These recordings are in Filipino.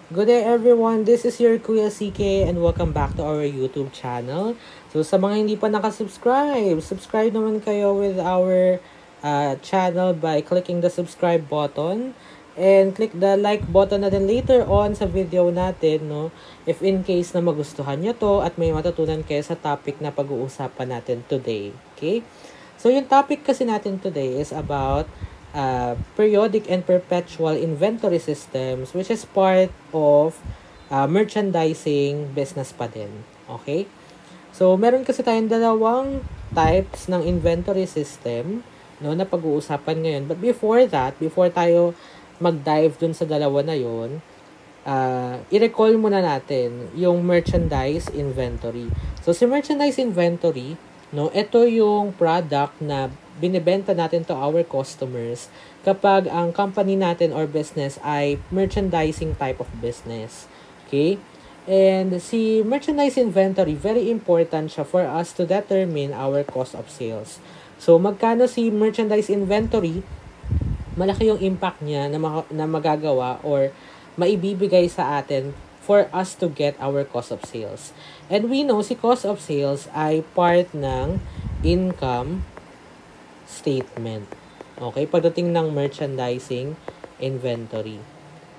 Good day everyone, this is your Kuya CK and welcome back to our YouTube channel. So sa mga hindi pa nakasubscribe, subscribe naman kayo with our channel by clicking the subscribe button and click the like button na din later on sa video natin, no? If in case na magustuhan nyo to at may matutunan kayo sa topic na pag-uusapan natin today. Okay? So yung topic kasi natin today is about periodic and perpetual inventory systems, which is part of merchandising business pa din. Okay? So, meron kasi tayong dalawang types ng inventory system, no, na pag-uusapan ngayon. But before that, before tayo mag-dive dun sa dalawa na yon, i-recall muna natin yung merchandise inventory. So, si merchandise inventory, no, ito yung product na binibenta natin to our customers kapag ang company natin or business ay merchandising type of business. Okay? And si merchandise inventory, very important siya for us to determine our cost of sales. So, magkano si merchandise inventory, malaki yung impact niya na magagawa or maibibigay sa atin for us to get our cost of sales. And we know si cost of sales ay part ng income statement. Okay, pagdating ng merchandising inventory.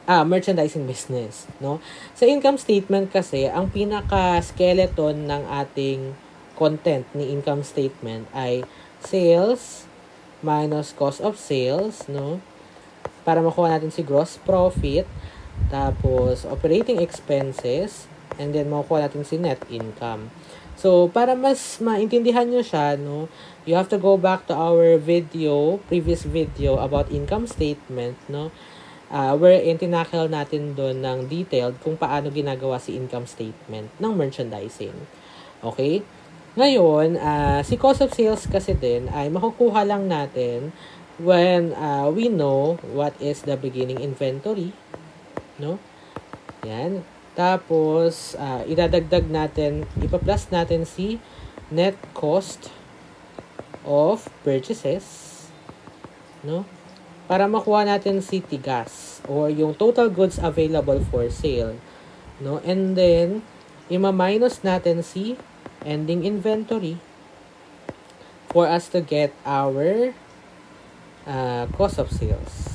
Merchandising business, no? Sa income statement kasi, ang pinaka-skeleton ng ating content ni income statement ay sales minus cost of sales, no? Para makuha natin si gross profit, tapos operating expenses, and then makukuha natin si net income. So, para mas maintindihan nyo siya, no, you have to go back to our video, previous video about income statement, no, wherein tinakil natin doon ng detailed kung paano ginagawa si income statement ng merchandising. Okay? Ngayon, si cost of sales kasi din ay makukuha lang natin when we know what is the beginning inventory, no? Yan. Tapos, idadagdag natin, ipa-plus natin si net cost of purchases, no? Para makuha natin si tigas or yung total goods available for sale, no? And then, ima-minus natin si ending inventory for us to get our cost of sales.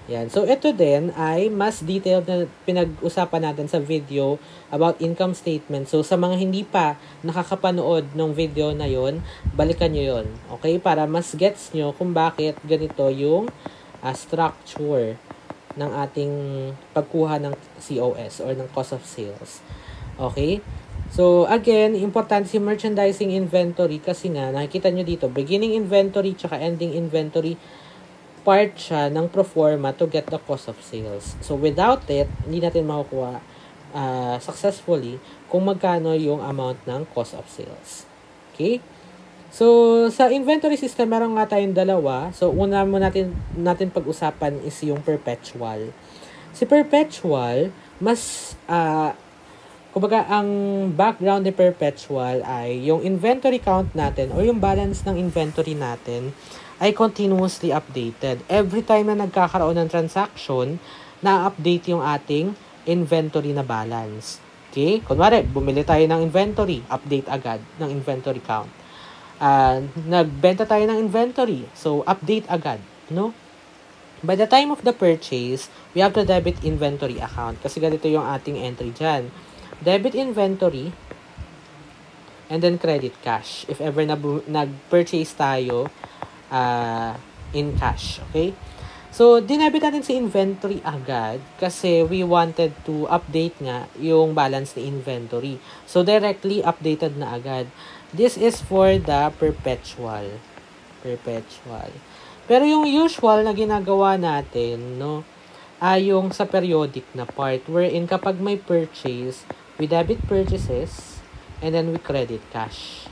Yan. So, ito din ay mas detailed na pinag-usapan natin sa video about income statement. So, sa mga hindi pa nakakapanood ng video na yon, balikan nyo yon. Okay? Para mas gets nyo kung bakit ganito yung structure ng ating pagkuha ng COS or ng cost of sales. Okay? So, again, importante si merchandising inventory kasi nga, nakikita nyo dito, beginning inventory tsaka ending inventory, part siya ng proforma to get the cost of sales. So, without it, hindi natin makukuha successfully kung magkano yung amount ng cost of sales. Okay? So, sa inventory system, meron nga tayong dalawa. So, una mo natin pag-usapan is yung perpetual. Si perpetual, mas, kumbaga, ang background ni perpetual ay yung inventory count natin or yung balance ng inventory natin ay continuously updated. Every time na nagkakaroon ng transaction, na-update yung ating inventory na balance. Okay? Kunwari, bumili tayo ng inventory, update agad ng inventory count. Nagbenta tayo ng inventory, so update agad, no? By the time of the purchase, we have to debit inventory account kasi ganito yung ating entry dyan. Debit inventory, and then credit cash. If ever nag-purchase tayo, in cash. Okay? So, dinebit natin si inventory agad kasi we wanted to update nga yung balance ni inventory. So, directly updated na agad. This is for the perpetual. Perpetual. Pero yung usual na ginagawa natin, no, ay yung sa periodic na part wherein kapag may purchase, we debit purchases and then we credit cash.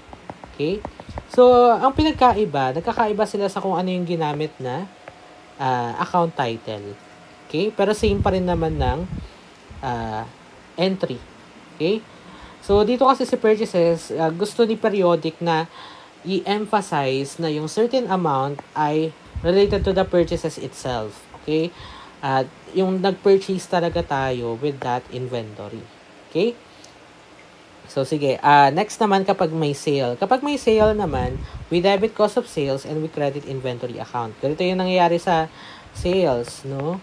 Okay? So, ang nagkakaiba sila sa kung ano yung ginamit na account title. Okay? Pero same pa rin naman ng entry. Okay? So, dito kasi si purchases, gusto ni periodic na i-emphasize na yung certain amount ay related to the purchases itself. Okay? At yung nag-purchase talaga tayo with that inventory. Okay? So, sige. Next naman kapag may sale. Kapag may sale naman, we debit cost of sales and we credit inventory account. Ganito yung nangyayari sa sales, no?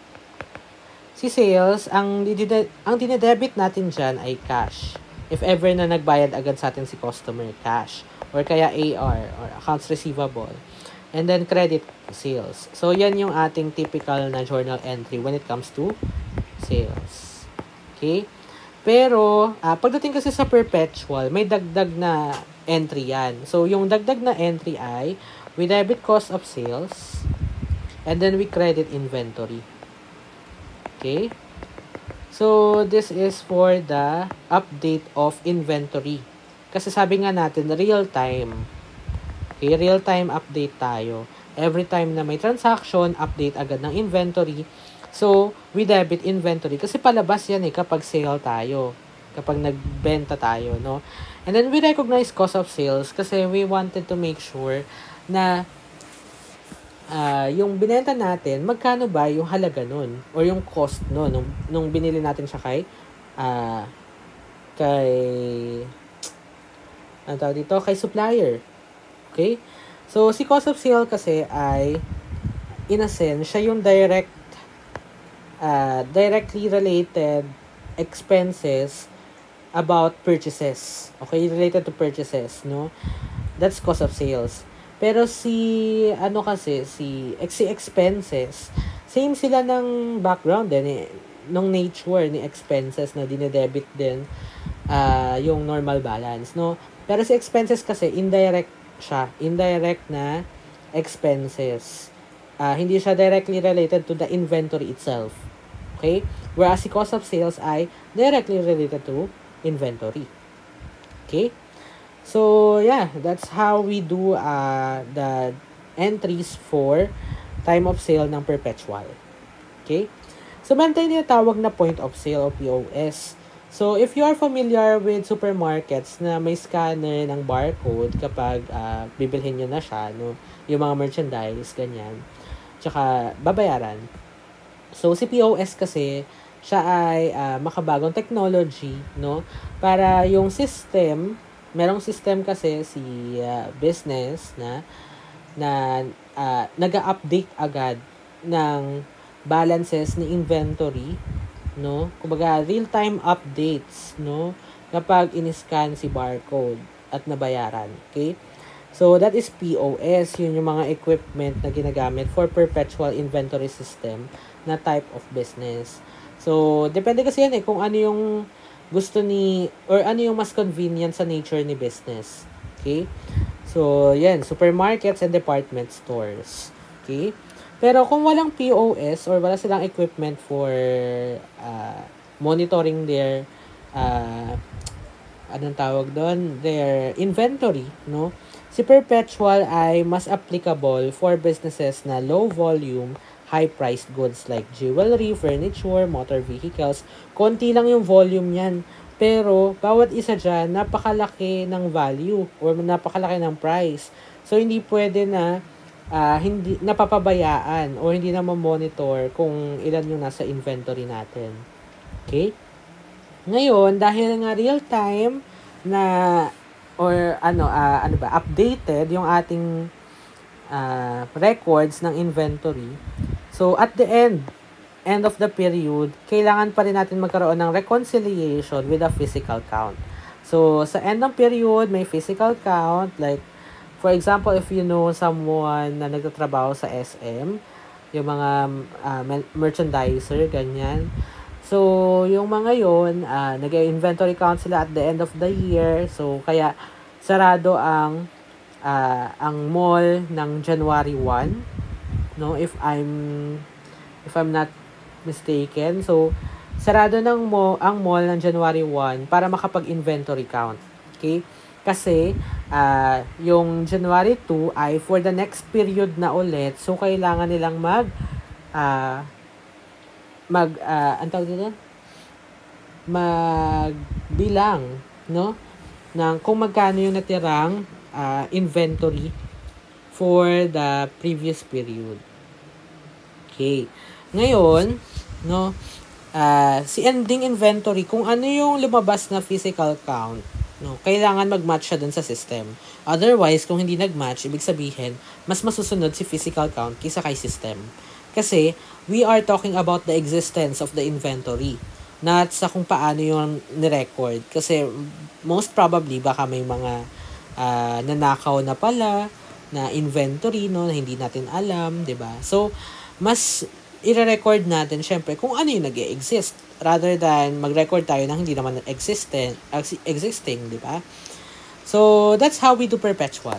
Si sales, ang dinedebit natin dyan ay cash. If ever na nagbayad agad sa atin si customer, cash. Or kaya AR, or accounts receivable. And then credit sales. So, yan yung ating typical na journal entry when it comes to sales. Okay? Pero, pagdating kasi sa perpetual, may dagdag na entry yan. So, yung dagdag na entry ay, we debit cost of sales, and then we credit inventory. Okay? So, this is for the update of inventory. Kasi sabi nga natin, real time. Okay, real time update tayo. Every time na may transaction, update agad ng inventory. So, we debit inventory. Kasi palabas yan kapag sale tayo. Kapag nagbenta tayo, no? And then, we recognize cost of sales kasi we wanted to make sure na yung binenta natin, magkano ba yung halaga nun? Or yung cost nun, nung binili natin siya kay supplier. Okay? So, si cost of sale kasi ay, in a sense, siya yung directly related expenses about purchases. Okay? Related to purchases, no? That's cost of sales. Pero si expenses, same sila ng background din, nung nature ni expenses na dinedebit din yung normal balance, no? Pero si expenses kasi, indirect siya. Indirect na expenses. Hindi siya directly related to the inventory itself. Okay? Whereas si cost of sales ay directly related to inventory. Okay? So, yeah, that's how we do the entries for time of sale ng perpetual. Okay? So, meron tayong tinatawag na point of sale o POS. So, if you are familiar with supermarkets na may scanner ng barcode kapag bibilhin nyo na siya, no? Yung mga merchandise, ganyan. Tsaka, babayaran. So, si POS kasi, siya ay makabagong technology, no? Para yung system, merong system kasi si business na nag-update agad ng balances ni inventory, no? Kumbaga, real-time updates, no? Kapag in-scan si barcode at nabayaran. Okay? So, that is POS. Yun yung mga equipment na ginagamit for perpetual inventory system na type of business. So, depende kasi yan kung ano yung gusto or ano yung mas convenient sa nature ni business. Okay? So, yan. Supermarkets and department stores. Okay? Pero kung walang POS or wala silang equipment for monitoring their their inventory, no? Si perpetual ay mas applicable for businesses na low volume, high-priced goods like jewelry, furniture, motor vehicles. Konti lang yung volume yan. Pero, bawat isa dyan, napakalaki ng value or napakalaki ng price. So, hindi pwede na hindi napapabayaan o hindi na monitor kung ilan yung nasa inventory natin. Okay? Ngayon, dahil nga real time na or updated yung ating records ng inventory. So, at the end of the period, kailangan pa rin natin magkaroon ng reconciliation with a physical count. So, sa end ng period, may physical count. Like, for example, if you know someone na nagtatrabaho sa SM, yung mga merchandiser, ganyan. So, yung mga yun, nag-inventory count sila at the end of the year. So, kaya sarado ang mall ng January 1, no? If I'm not mistaken. So, sarado ang mall ng January 1 para makapag-inventory count. Okay? Kasi, yung January 2 ay for the next period na ulit. So, kailangan nilang magbilang, no? Ng kung magkano yung natirang inventory for the previous period. Okay. Ngayon, no, si ending inventory, kung ano yung lumabas na physical count, no, kailangan mag-match siya dun sa system. Otherwise, kung hindi nag-match, ibig sabihin, mas masusunod si physical count kaysa kay system. Kasi, we are talking about the existence of the inventory, not sa kung paano yung ni-record. Kasi, most probably, baka may mga nanakaw na pala, na inventory, no, na hindi natin alam, 'di ba? So, mas i-record natin syempre kung ano yung nag-exist rather than mag-record tayo ng hindi naman existing, 'di ba? So, that's how we do perpetual.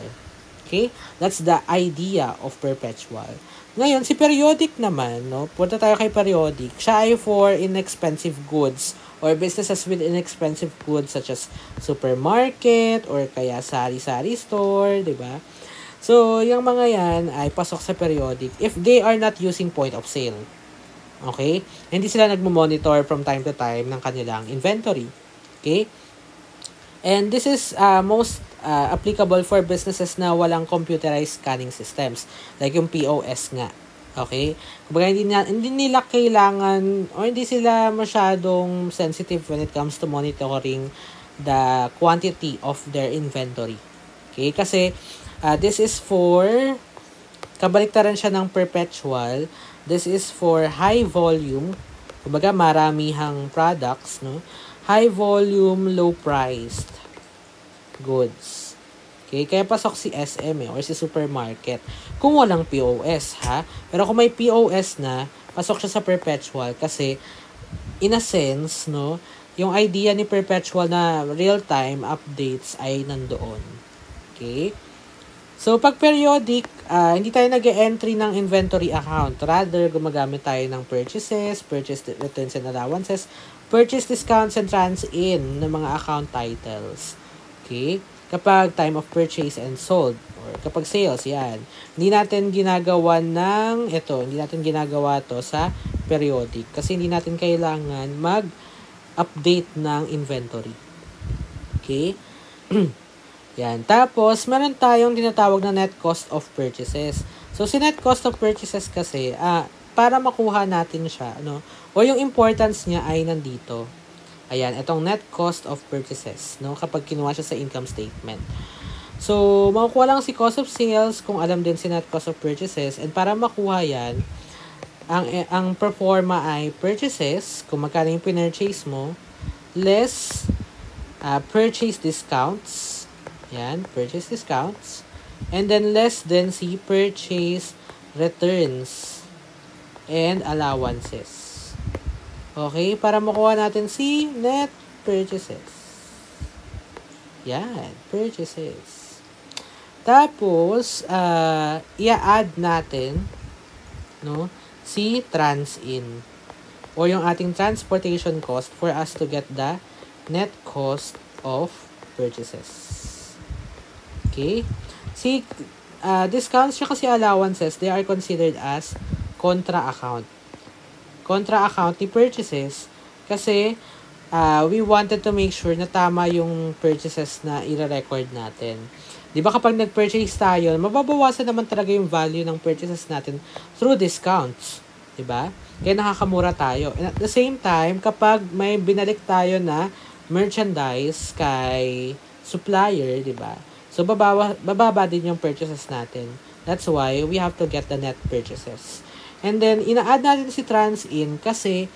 Okay? That's the idea of perpetual. Ngayon, si periodic naman, no? Punta tayo kay periodic. Siya ay for inexpensive goods or businesses with inexpensive goods such as supermarket or kaya sari-sari store, 'di ba? So, yung mga yan ay pasok sa periodic if they are not using point of sale. Okay? Hindi sila nagmo-monitor from time to time ng kanilang inventory. Okay? And this is most applicable for businesses na walang computerized scanning systems. Like yung POS nga. Okay? Kumbaga, hindi nila kailangan or hindi sila masyadong sensitive when it comes to monitoring the quantity of their inventory. Okay? Kasi, this is for, kabaliktaran siya ng perpetual. This is for high volume. Kumbaga, maramihang products, no? High volume, low priced goods. Okay? Kaya pasok si SM or si supermarket. Kung walang POS, ha? Pero kung may POS na, pasok siya sa perpetual kasi, in a sense, no? Yung idea ni perpetual na real-time updates ay nandoon. Okay? So, pag periodic, hindi tayo nag-e-entry ng inventory account. Rather, gumagamit tayo ng purchases, purchase returns and allowances, purchase discounts and trans-in ng mga account titles. Okay? Kapag time of purchase and sold, or kapag sales, yan. Hindi natin ginagawa hindi natin ginagawa to sa periodic kasi hindi natin kailangan mag-update ng inventory. Okay? Yan. Tapos, meron tayong tinatawag na net cost of purchases. So, si net cost of purchases kasi, para makuha natin siya, no? O yung importance niya ay nandito. Ayan, itong net cost of purchases, no? Kapag kinuha siya sa income statement. So, makukuha lang si cost of sales kung alam din si net cost of purchases. And para makuha yan, ang performa ay purchases, kung magkano yung pinurchase mo, less purchase discounts. Yan, purchase discounts. And then less than si purchase returns and allowances. Okay, para makuha natin si net purchases. Yan, purchases. Tapos, i-add natin, no, si trans-in or yung ating transportation cost for us to get the net cost of purchases. Okay? Si discounts siya kasi allowances, they are considered as contra account. Contra account ni purchases kasi we wanted to make sure na tama yung purchases na i-record natin. Di ba kapag nag-purchase tayo, mababawasan naman talaga yung value ng purchases natin through discounts. Di ba? Kaya nakakamura tayo. And at the same time, kapag may binalik tayo na merchandise kay supplier, di ba? So, bababa din yung purchases natin. That's why we have to get the net purchases. And then, ina-add natin si trans-in kasi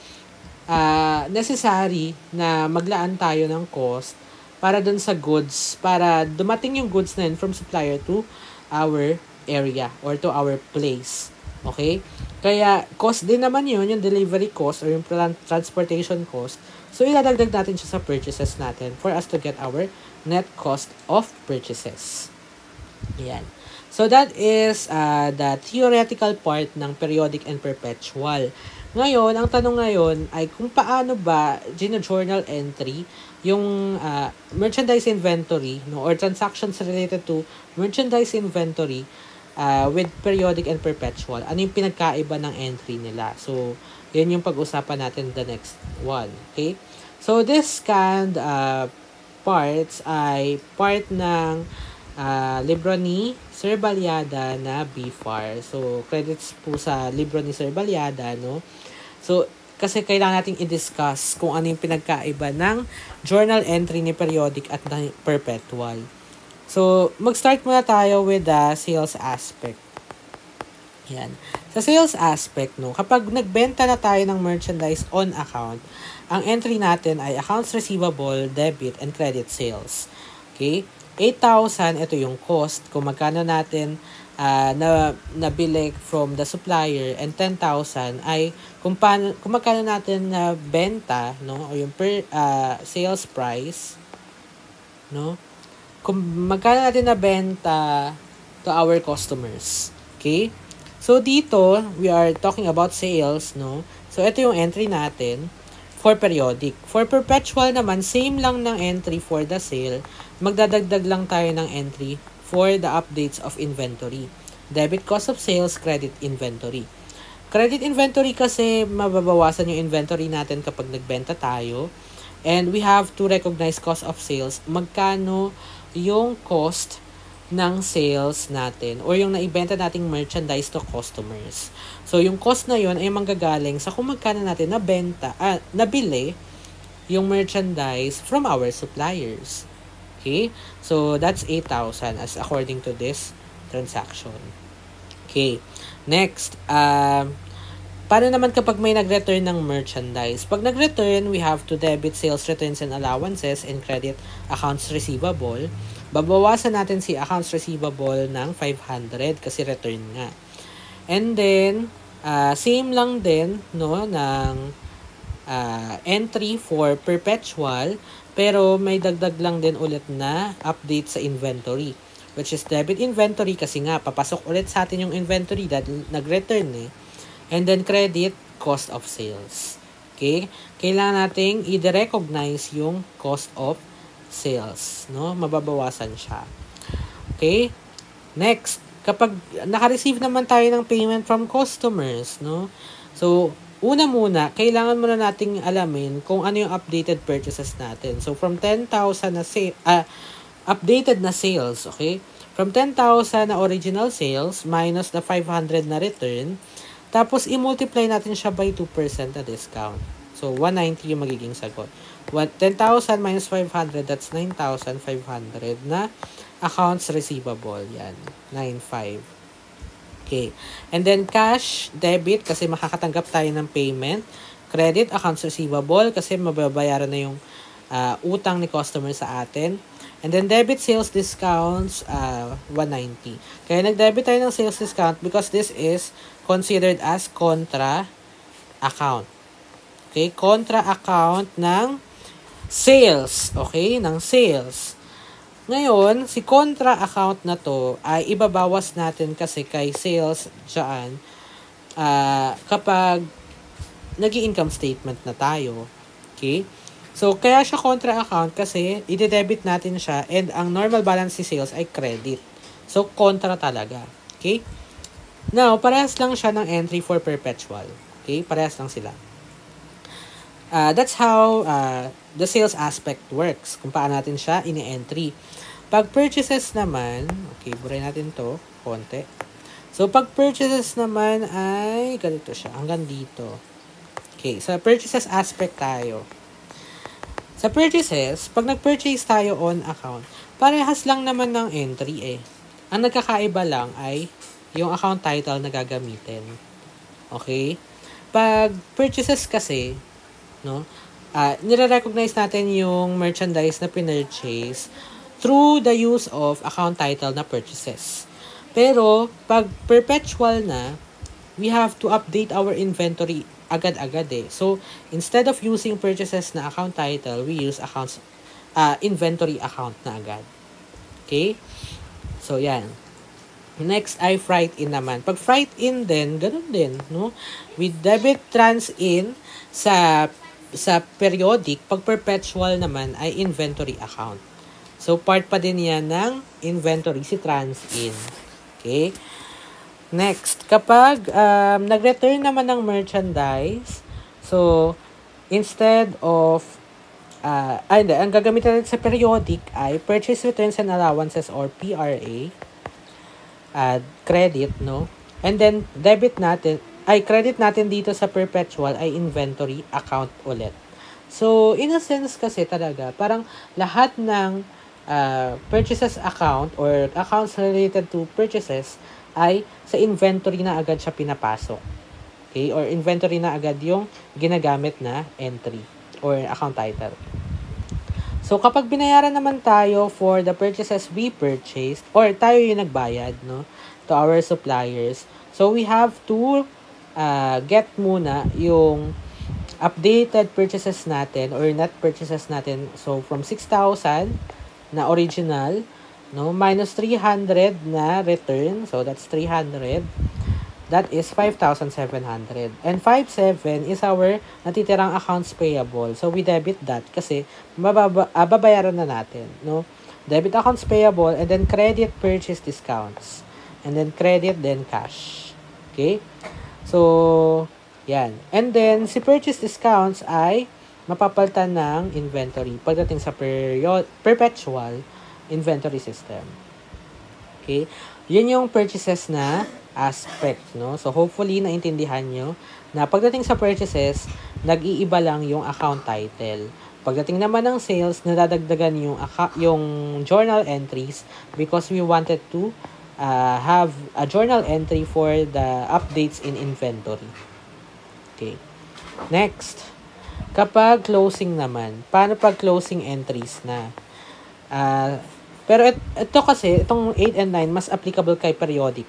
necessary na maglaan tayo ng cost para dun sa goods, para dumating yung goods na yun from supplier to our area or to our place. Okay? Kaya, cost din naman yun, yung delivery cost or yung transportation cost. So, iladagdag natin siya sa purchases natin for us to get our net cost of purchases. Yan. So, that is the theoretical part ng periodic and perpetual. Ngayon, ang tanong ngayon ay kung paano ba gina-journal entry yung merchandise inventory, no, or transactions related to merchandise inventory with periodic and perpetual. Ano yung pinagkaiba ng entry nila? So, yan yung pag-usapan natin the next one. Okay? So, this scanned parts ay part ng libro ni Sir Balyada na BFAR. So, credits po sa libro ni Sir Balyada, no? So, kasi kailangan nating i-discuss kung ano yung pinagkaiba ng journal entry ni periodic at ng perpetual. So, mag-start muna tayo with the sales aspect. Yan. Sa sales aspect, no, kapag nagbenta na tayo ng merchandise on account, ang entry natin ay accounts receivable, debit, and credit sales. Okay? 8,000, ito yung cost. Kung magkano natin nabili from the supplier, and 10,000 ay kung magkano natin na benta, no, o yung per sales price, no, kung magkano natin na benta to our customers. Okay? So, dito, we are talking about sales, no? So, ito yung entry natin for periodic. For perpetual naman, same lang ng entry for the sale. Magdadagdag lang tayo ng entry for the updates of inventory. Debit cost of sales, credit inventory. Credit inventory kasi mababawasan yung inventory natin kapag nagbenta tayo. And we have to recognize cost of sales. Magkano yung cost ng sales natin or yung naibenta nating merchandise to customers. So, yung cost na yun ay manggagaling sa kung magkano natin nabili yung merchandise from our suppliers. Okay? So, that's 8,000 as according to this transaction. Okay. Next, paano naman kapag may nag-return ng merchandise? Pag nag-return, we have to debit sales returns and allowances and credit accounts receivable. Babawasan natin si accounts receivable ng 500 kasi return nga. And then, same lang din, no, ng entry for perpetual, pero may dagdag lang din ulit na update sa inventory, which is debit inventory kasi nga, papasok ulit sa atin yung inventory dahil nag-return eh. And then, credit cost of sales. Okay? Kailangan nating i-recognize yung cost of sales, no? Mababawasan siya. Okay? Next, kapag naka-receive naman tayo ng payment from customers, no? So, una muna, kailangan muna nating alamin kung ano yung updated purchases natin. So, from 10,000 na updated na sales, okay? From 10,000 na original sales minus the 500 na return, tapos i-multiply natin siya by 2% na discount. So, 190 yung magiging sagot. 10,000 minus 500, that's 9,500 na accounts receivable. Yan, 9,500. Okay. And then, cash, debit, kasi makakatanggap tayo ng payment. Credit, accounts receivable, kasi mababayaran na yung utang ni customer sa atin. And then, debit sales discounts, 190. Kaya nag-debit tayo ng sales discount because this is considered as contra account. Okay? Contra account ng sales. Okay? Ng sales. Ngayon, si contra account na to ay ibabawas natin kasi kay sales dyan kapag nag-i-income statement na tayo. Okay? So, kaya siya contra account kasi i-debit natin siya and ang normal balance si sales ay credit. So, contra talaga. Okay? Now, parehas lang siya ng entry for perpetual. Okay? Parehas lang sila. That's how the sales aspect works. Kung paano natin siya ini-entry. Pag purchases naman, okay, buray natin to konti. So, pag purchases naman ay ganito siya. Hanggang dito. Okay, sa purchases aspect tayo. Sa purchases, pag nag-purchase tayo on account, parehas lang naman ng entry eh. Ang nagkakaiba lang ay yung account title na gagamitin. Okay? Pag purchases kasi, no, nire-recognize natin yung merchandise na pinurchase through the use of account title na purchases. Pero, pag perpetual na, we have to update our inventory agad-agad eh. So, instead of using purchases na account title, we use inventory account na agad. Okay? So, yan. Next ay freight in naman. Pag freight in din, ganun din, no? We debit trans in sa periodic, pag perpetual naman ay inventory account. So, part pa din yan ng inventory, si trans in. Okay? Next, kapag nag-return naman ng merchandise, so, instead of Hindi, ang gagamitin natin sa periodic ay purchase returns and allowances or PRA, credit, no? And then, credit natin dito sa perpetual ay inventory account ulit. So, in a sense kasi talaga, parang lahat ng purchases account or accounts related to purchases ay sa inventory na agad siya pinapasok. Okay? Or inventory na agad yung ginagamit na entry or account title. So, kapag binayaran naman tayo for the purchases we purchased or tayo yung nagbayad, no, to our suppliers, so we have to get muna yung updated purchases natin or net purchases natin. So, from 6,000 na original, no, minus 300 na return. So, that's 300. That is 5,700. And 5,700 is our natitirang accounts payable. So, we debit that kasi babayaran na natin, no? Debit accounts payable and then credit purchase discounts. And then credit, then cash. Okay? So, yan. And then, si purchase discounts ay mapapalitan ng inventory pagdating sa perpetual inventory system. Okay? Yun yung purchases na aspect, no? So, hopefully, naintindihan nyo na pagdating sa purchases, nag-iiba lang yung account title. Pagdating naman ng sales, nadadagdagan yung journal entries because we wanted to have a journal entry for the updates in inventory. Okay. Next, kapag closing naman, paano pag closing entries na? Pero ito kasi, itong 8 and 9, mas applicable kay periodic.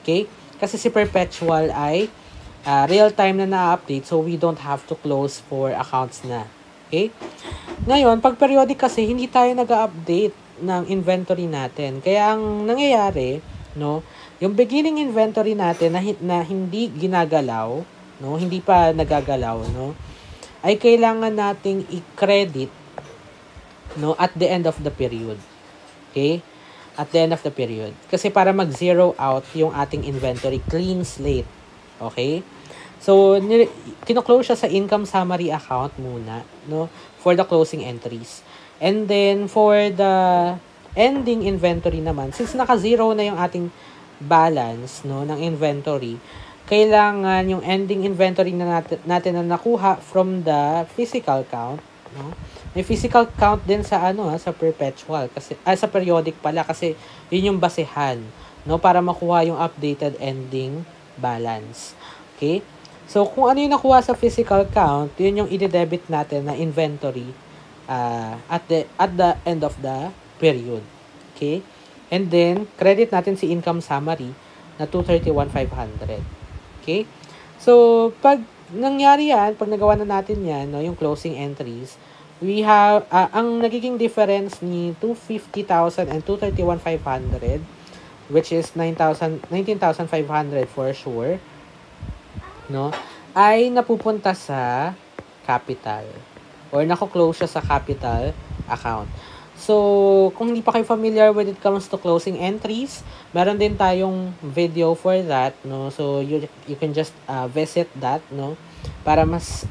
Okay? Kasi si perpetual ay real-time na na-update, so we don't have to close for accounts na. Okay? Ngayon, pag periodic kasi, hindi tayo nag-update ng inventory natin. Kaya ang nangyayari, no, yung beginning inventory natin na hindi ginagalaw, no, hindi pa nagagalaw, no, ay kailangan nating i-credit, no, at the end of the period. Okay? At the end of the period. Kasi para mag-zero out yung ating inventory, clean slate. Okay? So, kino-close siya sa income summary account muna, no, for the closing entries. And then, for the ending inventory naman, since naka-zero na yung ating balance, no, ng inventory, kailangan yung ending inventory na natin na nakuha from the physical count, no? May physical count din sa sa perpetual kasi sa periodic pala kasi yun yung basehan, no, para makuha yung updated ending balance. Okay? So kung ano yung nakuha sa physical count, yun yung i-debit natin na inventory at the end of the period. Okay? And then credit natin si income summary na 231,500. Okay? So pag nangyari yan, pag nagawa na natin yan, no, yung closing entries, we have, ang nagiging difference ni 250,000 and 231,500, which is 19,500 for sure, no, ay napupunta sa capital or nako-close siya sa capital account. So, kung hindi pa kayo familiar when it comes to closing entries, meron din tayong video for that, no? So, you can just visit that, no? Para mas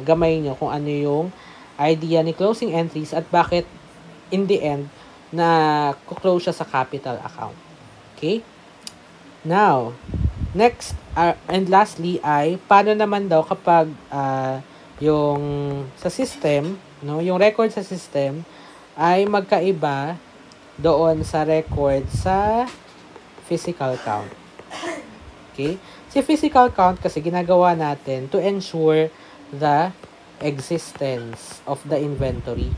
gamay nyo kung ano yung idea ni closing entries at bakit in the end na close siya sa capital account. Okay? Now, next and lastly ay paano naman daw kapag yung sa system, no, yung record sa system ay magkaiba doon sa record sa physical count. Okay? Si physical count kasi ginagawa natin to ensure the existence of the inventory.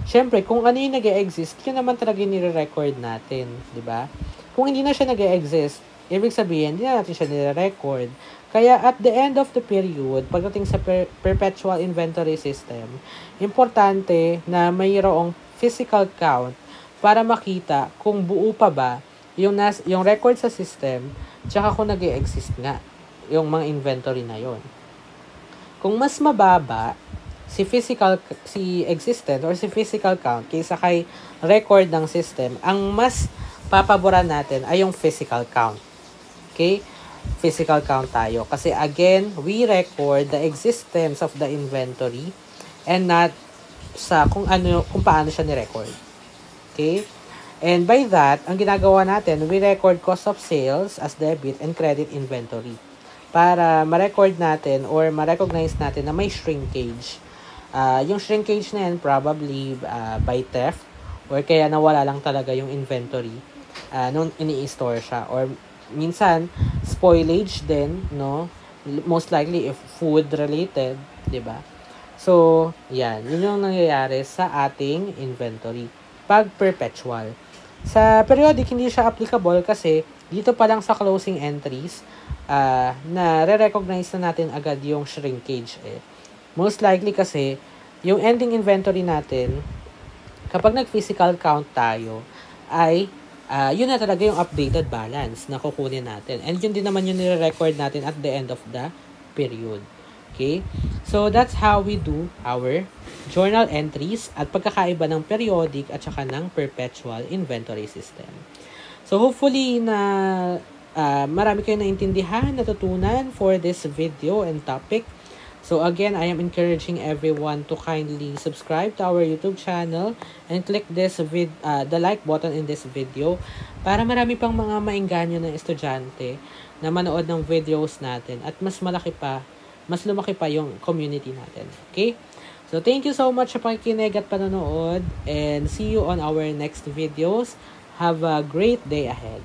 Siyempre, kung ano yung nag-e-exist, yun naman talaga yung nire-record natin, di ba? Kung hindi na siya nag-e-exist, ibig sabihin, hindi na natin siya nire-record. Kaya at the end of the period, pagdating sa perpetual inventory system, importante na mayroong physical count para makita kung buo pa ba yung record sa system, tsaka kung nag-e-exist nga yung mga inventory na yon. Kung mas mababa si existent or si physical count kaysa kay record ng system, ang mas papaboran natin ay yung physical count. Okay? Physical count tayo. Kasi again, we record the existence of the inventory and not sa kung paano siya ni-record. Okay? And by that, ang ginagawa natin, we record cost of sales as debit and credit inventory para ma-record natin or ma-recognize natin na may shrinkage. Yung shrinkage na yan probably by theft or kaya nawala lang talaga yung inventory nung ini-store siya, or minsan spoilage din, no, most likely if food related, di ba? So yan, yun yung nangyayari sa ating inventory pag perpetual. Sa periodic hindi siya applicable kasi dito pa lang sa closing entries na re-recognize na natin agad yung shrinkage most likely kasi yung ending inventory natin kapag nag-physical count tayo ay yun na talaga yung updated balance na kukunin natin. And yun din naman yung nire-record natin at the end of the period. Okay? So, that's how we do our journal entries at pagkakaiba ng periodic at saka ng perpetual inventory system. So, hopefully na marami kayong naintindihan, natutunan for this video and topic. So again, I am encouraging everyone to kindly subscribe to our YouTube channel and click this the like button in this video para marami pang mga maengganyo ng estudyante na manood ng videos natin at mas lumaki pa yung community natin. Okay? So thank you so much sa pakikinig at panonood and see you on our next videos. Have a great day ahead.